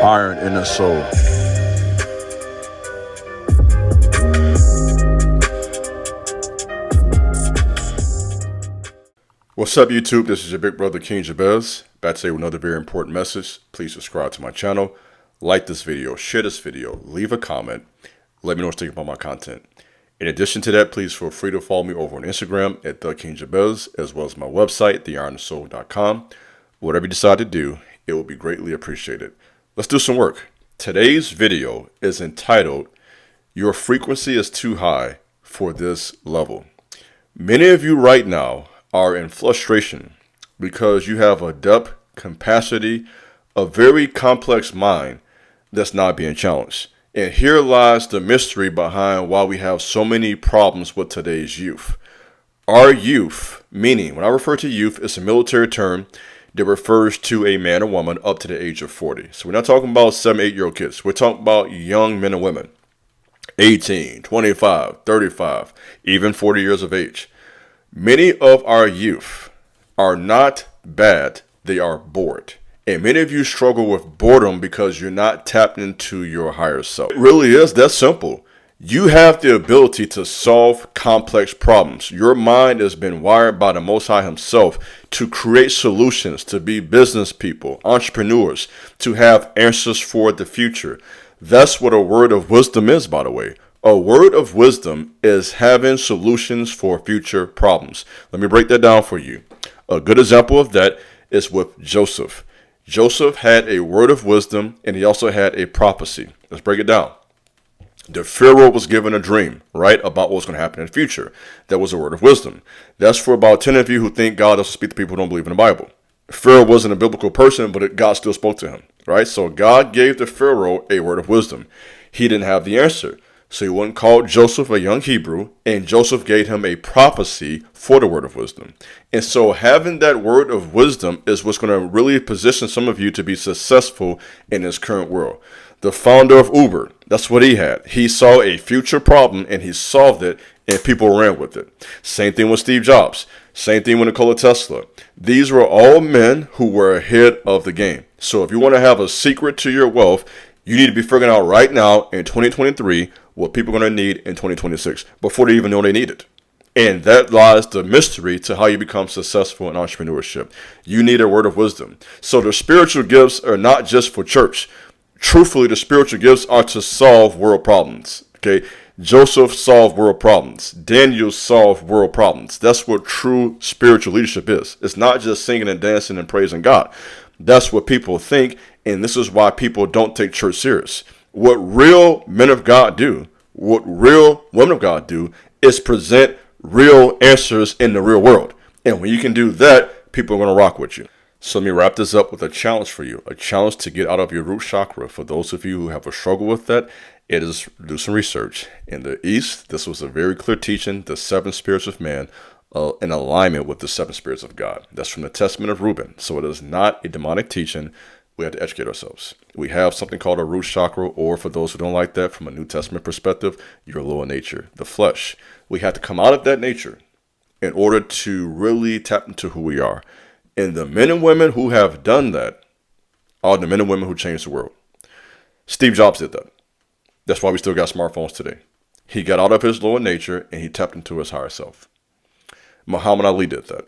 iron in the soul. What's up, YouTube? This is your big brother, King Jabez, back today with another very important message. Please subscribe to my channel, like this video, share this video, leave a comment, let me know what you think about my content. In addition to that, please feel free to follow me over on Instagram at The King Jabez, as well as my website, theironandsoul.com. Whatever you decide to do, it will be greatly appreciated. Let's do some work. Today's video is entitled, Your Frequency is Too High for This Level. Many of you right now are in frustration because you have a depth, capacity, a very complex mind that's not being challenged. And here lies the mystery behind why we have so many problems with today's youth. Our youth, meaning when I refer to youth, it's a military term that refers to a man or woman up to the age of 40. So we're not talking about 7, 8-year-old kids. We're talking about young men and women, 18, 25, 35, even 40 years of age. Many of our youth are not bad, they are bored. And many of you struggle with boredom because you're not tapped into your higher self. It really is that simple. You have the ability to solve complex problems. Your mind has been wired by the Most High himself to create solutions, to be business people, entrepreneurs, to have answers for the future. That's what a word of wisdom is, by the way. A word of wisdom is having solutions for future problems. Let me break that down for you. A good example of that is with Joseph. Joseph had a word of wisdom and he also had a prophecy. Let's break it down. The Pharaoh was given a dream, right, about what's going to happen in the future. That was a word of wisdom. That's for about 10 of you who think God doesn't speak to people who don't believe in the Bible. Pharaoh wasn't a biblical person, but God still spoke to him, right? So God gave the Pharaoh a word of wisdom. He didn't have the answer. So he went and called Joseph a young Hebrew, and Joseph gave him a prophecy for the word of wisdom. And so having that word of wisdom is what's going to really position some of you to be successful in this current world. The founder of Uber, that's what he had. He saw a future problem and he solved it, and people ran with it. Same thing with Steve Jobs. Same thing with Nikola Tesla. These were all men who were ahead of the game. So if you want to have a secret to your wealth, you need to be figuring out right now in 2023 what people are going to need in 2026 before they even know they need it. And that lies the mystery to how you become successful in entrepreneurship. You need a word of wisdom. So the spiritual gifts are not just for church. Truthfully, the spiritual gifts are to solve world problems. Okay, Joseph solved world problems. Daniel solved world problems. That's what true spiritual leadership is. It's not just singing and dancing and praising God. That's what people think, and this is why people don't take church serious. What real men of God do, what real women of God do, is present real answers in the real world. And when you can do that, people are going to rock with you. So let me wrap this up with a challenge for you, a challenge to get out of your root chakra. For those of you who have a struggle with that, it is do some research. In the East, this was a very clear teaching, the 7 spirits of man, in alignment with the 7 spirits of God. That's from the Testament of Reuben. So it is not a demonic teaching. We have to educate ourselves. We have something called a root chakra, or for those who don't like that, from a New Testament perspective, your lower nature, the flesh. We have to come out of that nature in order to really tap into who we are. And the men and women who have done that are the men and women who changed the world. Steve Jobs did that. That's why we still got smartphones today. He got out of his lower nature and he tapped into his higher self. Muhammad Ali did that.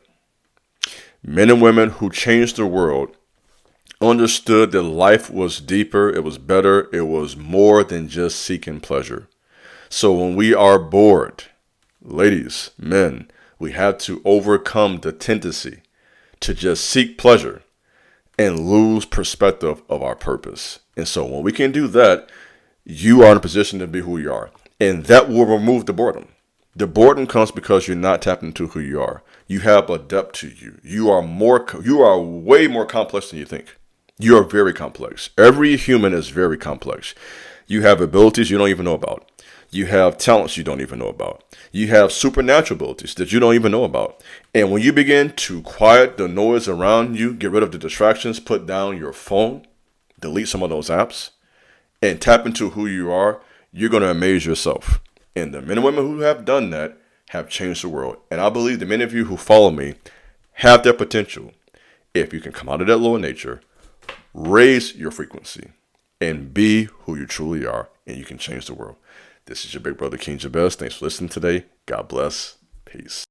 Men and women who changed the world understood that life was deeper, it was better, it was more than just seeking pleasure. So when we are bored, ladies, men, we have to overcome the tendency to just seek pleasure and lose perspective of our purpose. And so when we can do that, you are in a position to be who you are. And that will remove the boredom. The boredom comes because you're not tapped into who you are. You have a depth to you. You are way more complex than you think. You are very complex. Every human is very complex. You have abilities you don't even know about. You have talents you don't even know about. You have supernatural abilities that you don't even know about. And when you begin to quiet the noise around you, get rid of the distractions, put down your phone, delete some of those apps, and tap into who you are, you're going to amaze yourself. And the men and women who have done that have changed the world. And I believe the many of you who follow me have that potential. If you can come out of that lower nature, raise your frequency, and be who you truly are, and you can change the world. This is your big brother, King Jabez. Thanks for listening today. God bless. Peace.